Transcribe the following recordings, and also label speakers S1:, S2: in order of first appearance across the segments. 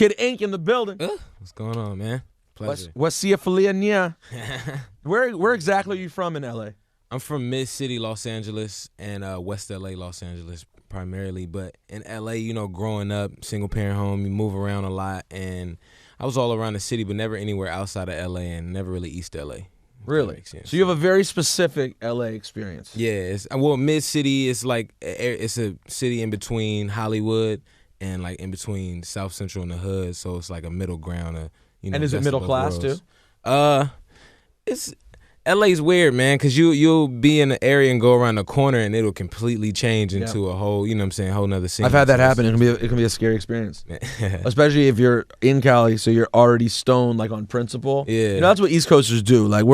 S1: Kid Ink in the building.
S2: What's going on, man? Pleasure.
S1: What's Falia? Where exactly are you from in LA?
S2: I'm from Mid-City, Los Angeles, and West LA, Los Angeles primarily. But in LA, growing up, single-parent home, you move around a lot. And I was all around the city, but never anywhere outside of LA and never really East LA.
S1: Really? So you have a very specific LA experience.
S2: Yeah. Mid-City is like, it's a city in between Hollywood and like in between South Central and the hood. So it's like a middle ground of,
S1: And is it middle class too?
S2: It's LA's weird, man, because you'll be in the area and go around the corner and it'll completely change into a whole, whole nother scene.
S1: I've had that happen. It can be a scary experience, especially if you're in Cali, so you're already stoned like on principle.
S2: Yeah,
S1: that's what East Coasters do. Like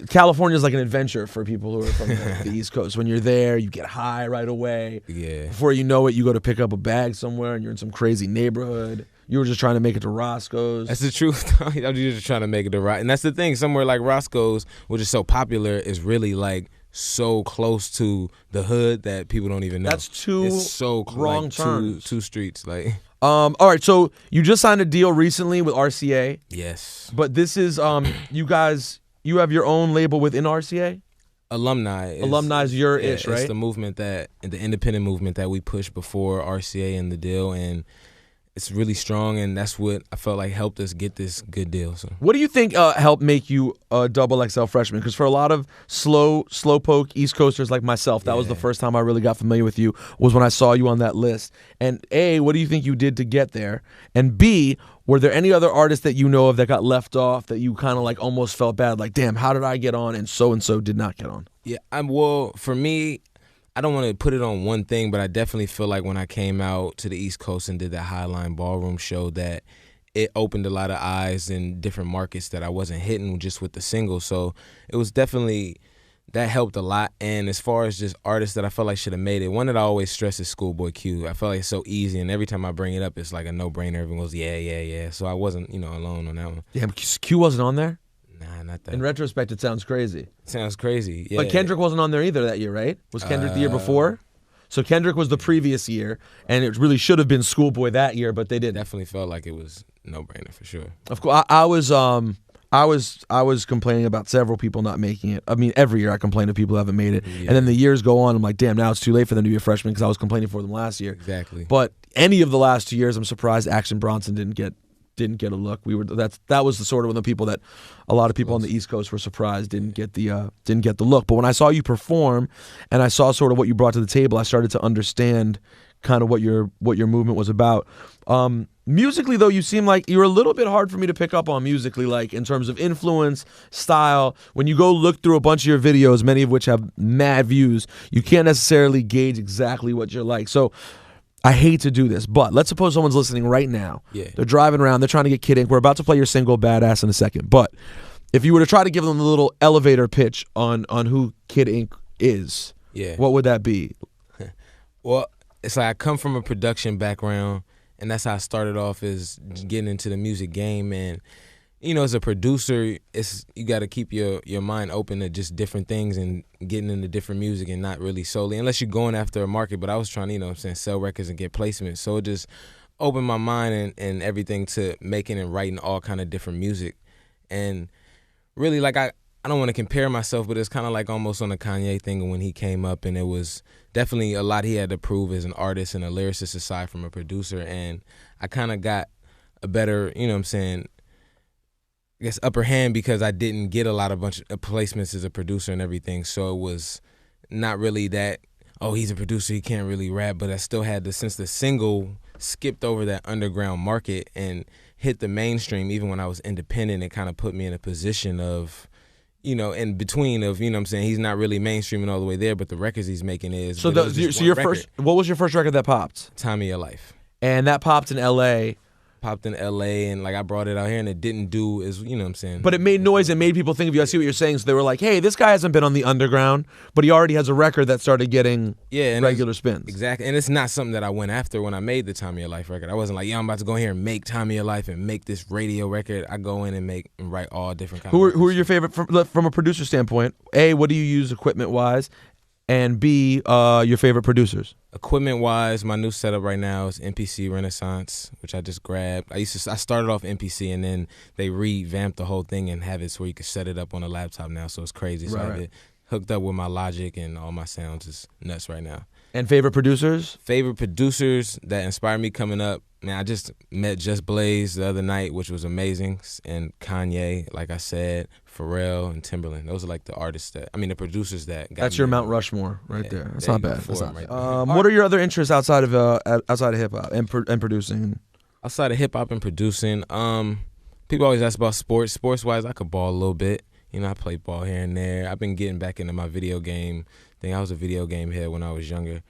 S1: California's like an adventure for people who are from the East Coast. When you're there, you get high right away.
S2: Yeah.
S1: Before you know it, you go to pick up a bag somewhere and you're in some crazy neighborhood. You were just trying to make it to Roscoe's.
S2: That's the truth. You're just trying to make it to Roscoe's. And that's the thing. Somewhere like Roscoe's, which is so popular, is really like so close to the hood that people don't even know.
S1: That's two wrong turns.
S2: Two streets. Like.
S1: All right, so you just signed a deal recently with RCA.
S2: Yes.
S1: But this is you have your own label within RCA?
S2: Alumni
S1: is your ish, right?
S2: It's the movement the independent movement that we pushed before RCA and the deal, and it's really strong, and that's what I felt like helped us get this good deal. So,
S1: what do you think helped make you a double XL freshman? Because for a lot of slowpoke East Coasters like myself, that was the first time I really got familiar with you, was when I saw you on that list. And A, what do you think you did to get there? And B, were there any other artists that you know of that got left off that you kind of like almost felt bad, like, damn, how did I get on and so did not get on?
S2: Yeah, for me, I don't want to put it on one thing, but I definitely feel like when I came out to the East Coast and did that Highline Ballroom show, that it opened a lot of eyes in different markets that I wasn't hitting just with the single. So it was definitely, that helped a lot. And as far as just artists that I felt like should have made it, one that I always stress is Schoolboy Q. I felt like it's so easy, and every time I bring it up, it's like a no-brainer. Everyone goes, yeah. So I wasn't, alone on that one.
S1: Yeah, Q wasn't on there?
S2: Nah, not that.
S1: In retrospect, it sounds crazy.
S2: Sounds crazy, yeah.
S1: But Kendrick wasn't on there either that year, right? Was Kendrick the year before? So Kendrick was the previous year, and it really should have been Schoolboy that year, but they didn't.
S2: Definitely felt like it was no-brainer for sure.
S1: Of course, I was complaining about several people not making it. I mean, every year I complain to people who haven't made it, and then the years go on. I'm like, damn, now it's too late for them to be a freshman because I was complaining for them last year.
S2: Exactly.
S1: But any of the last 2 years, I'm surprised Action Bronson didn't get a look. That was the sort of one of the people that a lot of people on the East Coast were surprised didn't get the look. But when I saw you perform and I saw sort of what you brought to the table, I started to understand kind of what your movement was about. Musically, though, you seem like you're a little bit hard for me to pick up on musically, like in terms of influence, style. When you go look through a bunch of your videos, many of which have mad views, you can't necessarily gauge exactly what you're like. So I hate to do this, but let's suppose someone's listening right now.
S2: Yeah.
S1: They're driving around. They're trying to get Kid Ink. We're about to play your single, Badass, in a second. But if you were to try to give them a little elevator pitch on who Kid Ink is, what would that be?
S2: Well, it's like I come from a production background, and that's how I started off, is getting into the music game. And as a producer, you got to keep your mind open to just different things and getting into different music, and not really solely, unless you're going after a market. But I was trying to, sell records and get placements. So it just opened my mind and everything to making and writing all kind of different music. And really, like, I don't want to compare myself, but it's kind of like almost on the Kanye thing when he came up, and it was definitely a lot he had to prove as an artist and a lyricist aside from a producer. And I kind of got a better, I guess upper hand because I didn't get a bunch of placements as a producer and everything. So it was not really that, oh, he's a producer, he can't really rap, but I still had since the single skipped over that underground market and hit the mainstream, even when I was independent, it kind of put me in a position of, in between of, he's not really mainstreaming all the way there, but the records he's making is.
S1: So what was your first record that popped?
S2: Time of Your Life.
S1: And that popped in L.A.
S2: Popped in L.A. and like I brought it out here and it didn't do as,
S1: But it made noise and made people think of you. I see what you're saying. So they were like, hey, this guy hasn't been on the underground, but he already has a record that started getting regular spins.
S2: Exactly. And it's not something that I went after when I made the Time of Your Life record. I wasn't like, I'm about to go here and make Time of Your Life and make this radio record. I go in and write all different kinds of records.
S1: Who are your favorite from a producer standpoint? A, what do you use equipment-wise? and B, your favorite producers.
S2: Equipment wise, my new setup right now is MPC Renaissance, which I just grabbed. I started off MPC, and then they revamped the whole thing and have it so where you can set it up on a laptop now. So it's crazy. So I have it hooked up with my Logic, and all my sounds is nuts right now.
S1: And favorite producers?
S2: Favorite producers that inspired me coming up. Man, I just met Just Blaze the other night, which was amazing, and Kanye, like I said, Pharrell and Timberland. Those are like the artists the producers that got
S1: That's
S2: me
S1: your Mount Rushmore right there. That's not bad. That's not
S2: right
S1: bad. What are your other interests outside of hip hop and producing?
S2: Outside of hip hop and producing, people always ask about sports. Sports wise, I could ball a little bit. I play ball here and there. I've been getting back into my video game thing. I was a video game head when I was younger,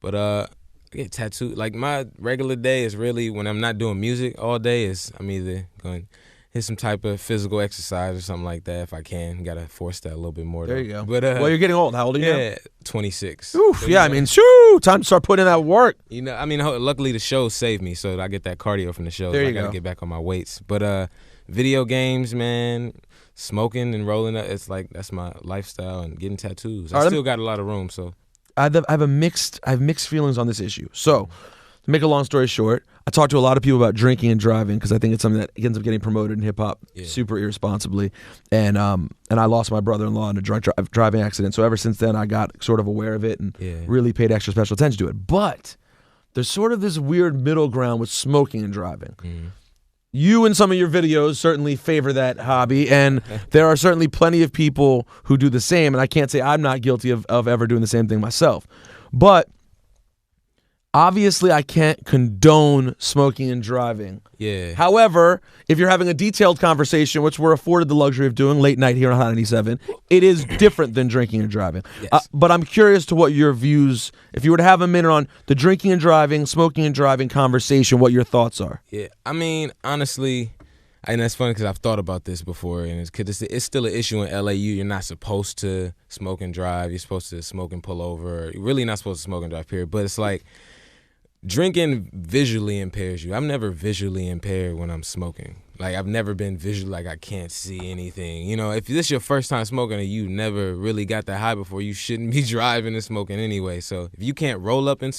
S2: but I get tattooed. Like my regular day is really when I'm not doing music all day. Is I'm either going to hit some type of physical exercise or something like that if I can. Got to force that a little bit more.
S1: There you go.
S2: But
S1: well, you're getting old. How old are you?
S2: Yeah, 26.
S1: Oof,
S2: so,
S1: yeah, time to start putting in that work.
S2: Luckily the shows saved me, so I get that cardio from the shows.
S1: There you
S2: I got to get back on my weights. But video games, man. Smoking and rolling up, it's like that's my lifestyle, and getting tattoos. I still got a lot of room, so
S1: I have mixed feelings on this issue. So, to make a long story short, I talked to a lot of people about drinking and driving because I think it's something that ends up getting promoted in hip hop super irresponsibly. And I lost my brother-in-law in a drunk driving accident. So ever since then, I got sort of aware of it and really paid extra special attention to it. But there's sort of this weird middle ground with smoking and driving. Mm. You in some of your videos certainly favor that hobby, and there are certainly plenty of people who do the same, and I can't say I'm not guilty of ever doing the same thing myself. But obviously I can't condone smoking and driving.
S2: Yeah.
S1: However, if you're having a detailed conversation, which we're afforded the luxury of doing late night here on Hot 97, it is different than drinking and driving.
S2: Yes.
S1: But I'm curious to what your views, if you were to have a minute on the drinking and driving, smoking and driving conversation, what your thoughts are.
S2: Yeah, honestly, and that's funny because I've thought about this before, and it's still an issue in LA. You're not supposed to smoke and drive. You're supposed to smoke and pull over. You're really not supposed to smoke and drive, period. But it's like, drinking visually impairs you. I'm never visually impaired when I'm smoking. Like, I've never been visually, like, I can't see anything. If this is your first time smoking and you never really got that high before, you shouldn't be driving and smoking anyway. So if you can't roll up and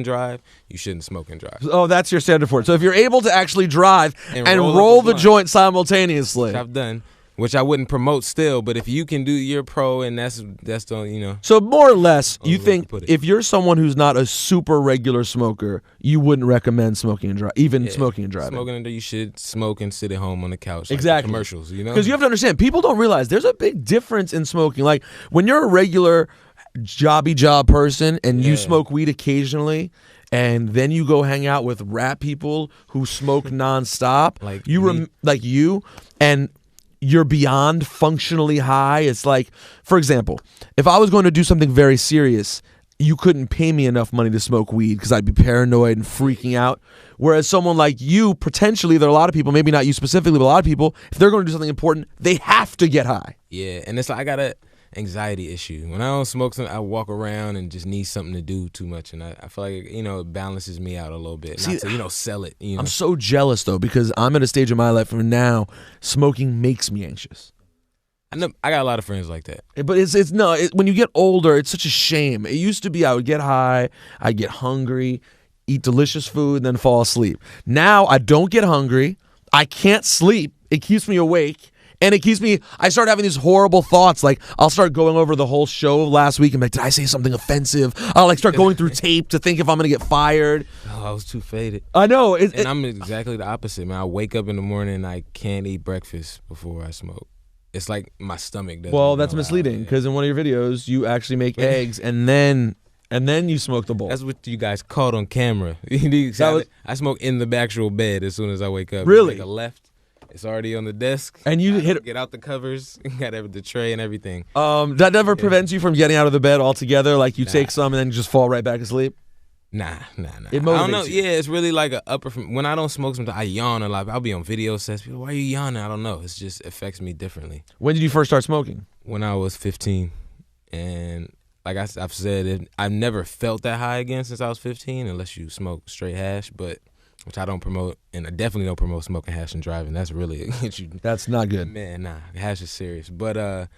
S2: drive, you shouldn't smoke and drive.
S1: Oh, that's your standard for it. So if you're able to actually drive and roll the joint simultaneously.
S2: Which I've done. Which I wouldn't promote still, but if you can do your pro, and that's the.
S1: So more or less, you think if you're someone who's not a super regular smoker, you wouldn't recommend smoking and driving, smoking and driving.
S2: Smoking and you should smoke and sit at home on the couch.
S1: Exactly.
S2: Like commercials,
S1: Because you have to understand, people don't realize there's a big difference in smoking. Like when you're a regular job person and you smoke weed occasionally, and then you go hang out with rap people who smoke nonstop, like you, and you're beyond functionally high. It's like, for example, if I was going to do something very serious, you couldn't pay me enough money to smoke weed because I'd be paranoid and freaking out. Whereas someone like you, potentially, there are a lot of people, maybe not you specifically, but a lot of people, if they're going to do something important, they have to get high.
S2: Yeah, and it's like I got a anxiety issue. When I don't smoke something, I walk around and just need something to do too much, and I feel like it balances me out a little bit.
S1: See,
S2: not to sell it.
S1: I'm so jealous though because I'm at a stage in my life where now smoking makes me anxious.
S2: I got a lot of friends like that.
S1: But when you get older, it's such a shame. It used to be I would get high, I'd get hungry, eat delicious food, and then fall asleep. Now I don't get hungry, I can't sleep, it keeps me awake. And I start having these horrible thoughts. Like, I'll start going over the whole show of last week and be like, did I say something offensive? I'll start going through tape to think if I'm going to get fired.
S2: Oh, I was too faded.
S1: I know.
S2: I'm exactly the opposite, man. I wake up in the morning and I can't eat breakfast before I smoke. It's like my stomach doesn't.
S1: Well, that's misleading because in one of your videos, you actually make eggs and then you smoke the bowl.
S2: That's what you guys caught on camera. I smoke in the actual bed as soon as I wake up.
S1: Really?
S2: Make a left. It's already on the desk.
S1: And you
S2: get out the covers, got the tray and everything.
S1: That never prevents you from getting out of the bed altogether? Like you take some and then just fall right back asleep?
S2: Nah.
S1: It motivates
S2: I don't know.
S1: you.
S2: Yeah, it's really like when I don't smoke sometimes I yawn a lot. I'll be on video sets. People, why are you yawning? I don't know. It just affects me differently.
S1: When did you first start smoking?
S2: When I was 15. And like I've said, I've never felt that high again since I was 15 unless you smoke straight hash, which I don't promote, and I definitely don't promote smoking hash and driving. That's really
S1: That's not good.
S2: Man, nah, hash is serious. But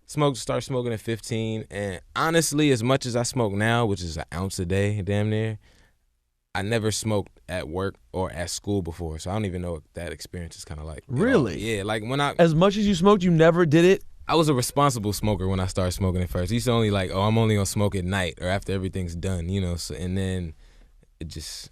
S2: Start smoking at 15, and honestly, as much as I smoke now, which is an ounce a day, damn near, I never smoked at work or at school before, so I don't even know what that experience is kind of like.
S1: Really?
S2: Yeah, like when I
S1: As much as you smoked, you never did it?
S2: I was a responsible smoker when I started smoking at first. I used to only like, I'm only gonna smoke at night or after everything's done, you know. So, and then it just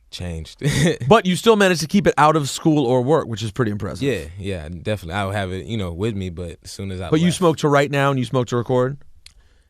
S2: changed.
S1: But you still managed to keep it out of school or work, which is pretty impressive.
S2: Yeah, definitely. I would have it, with me, but as soon as I
S1: But you
S2: left.
S1: smoke to write now and you smoke to record?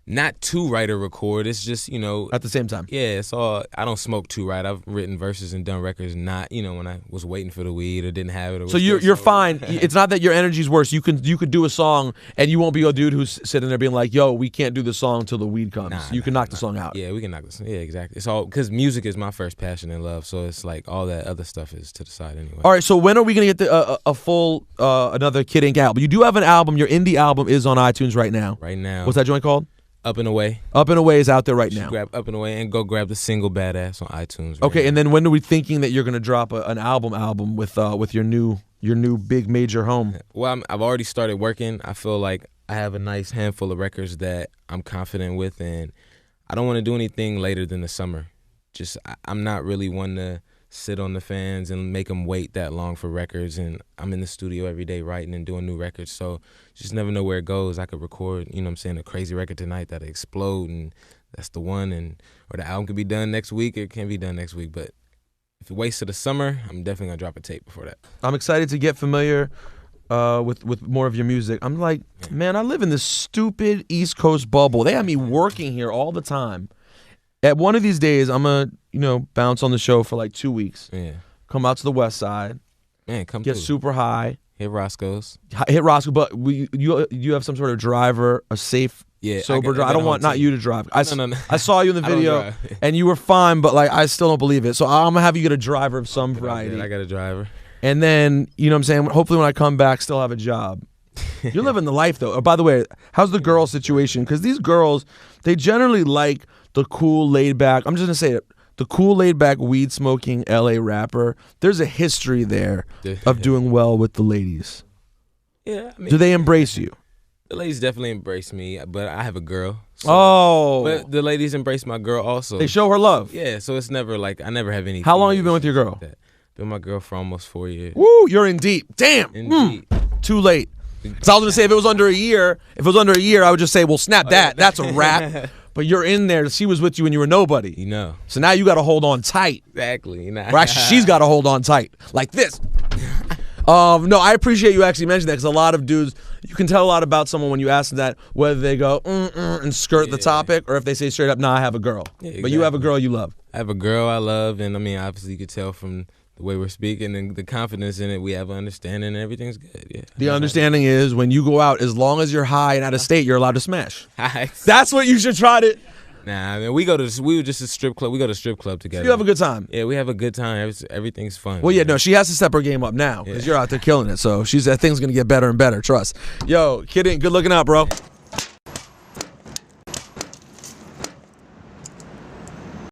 S2: Not to write or record. It's just,
S1: At the same time?
S2: Yeah, it's all. I don't smoke to write. I've written verses and done records. Not, when I was waiting for the weed or didn't have it. Or
S1: So you're fine. It's not that your energy's worse. You could do a song and you won't be a dude who's sitting there being like, "Yo, we can't do the song till the weed comes." You can knock the song out.
S2: Yeah, we can knock this. Yeah, exactly. It's all because music is my first passion and love. So it's like all that other stuff is to the side anyway.
S1: All right. So when are we gonna get a full another Kid Ink album? You do have an album. Your indie album is on iTunes right now.
S2: Right now.
S1: What's that joint called?
S2: Up and Away.
S1: Up and Away is out there right now.
S2: Grab Up and Away and go grab the single Badass on iTunes. Right
S1: Okay,
S2: now.
S1: and then when are we thinking that you're gonna drop an album with your new big major home?
S2: Well, I've already started working. I feel like I have a nice handful of records that I'm confident with, and I don't want to do anything later than the summer. I'm not really one to sit on the fans and make them wait that long for records, and I'm in the studio every day writing and doing new records, so just never know where it goes. I could record, a crazy record tonight that'll explode, and that's the one, or the album could be done next week, it can be done next week, but if it waits to the summer, I'm definitely gonna drop a tape before that.
S1: I'm excited to get familiar with more of your music. I'm like, man, I live in this stupid East Coast bubble. They have me working here all the time. At one of these days, I'm gonna, bounce on the show for like 2 weeks.
S2: Yeah.
S1: Come out to the West Side.
S2: Man, come
S1: get
S2: through.
S1: super high.
S2: Hit Roscoe's.
S1: Hit Roscoe, but you have some sort of driver, a safe, sober driver. I don't want not you to drive.
S2: No.
S1: I saw you in the video, and you were fine, but like I still don't believe it. So I'm gonna have you get a driver of some variety.
S2: I got a driver.
S1: And then, what I'm saying? Hopefully when I come back, still have a job. You're living the life, though. Oh, by the way, how's the girl situation? Because these girls, they generally like the cool, laid-back, I'm just going to say it, the cool, laid-back, weed-smoking L.A. rapper. There's a history there of doing well with the ladies.
S2: Yeah.
S1: Do they embrace you?
S2: The ladies definitely embrace me, but I have a girl.
S1: So,
S2: but the ladies embrace my girl also.
S1: They show her love.
S2: Yeah, so it's never like, I never have any.
S1: How long have you been with your girl?
S2: Been with my girl for almost 4 years.
S1: Woo, you're in deep. Damn.
S2: In deep.
S1: Too late. Because I was gonna say if it was under a year, I would just say, well, snap that. That's a wrap. But you're in there. She was with you when you were nobody. So now you got to hold on tight.
S2: Exactly.
S1: Or actually, she's got to hold on tight like this. No, I appreciate you actually mentioning that because a lot of dudes, you can tell a lot about someone when you ask them that, whether they go and skirt the topic or if they say straight up, nah, I have a girl. Yeah, exactly. But you have a girl you love.
S2: I have a girl I love, and obviously you could tell from the way we're speaking and the confidence in it, we have an understanding and everything's good. Yeah.
S1: The understanding is when you go out, as long as you're high and out of state, you're allowed to smash. That's what you should try to.
S2: Nah, we were just a strip club. We go to strip club together.
S1: So you have a good time.
S2: Yeah, we have a good time. Everything's fun.
S1: Well, yeah, no, she has to step her game up now because you're out there killing it. So that thing's gonna get better and better. Trust. Yo, Kid Ink, good looking out, bro.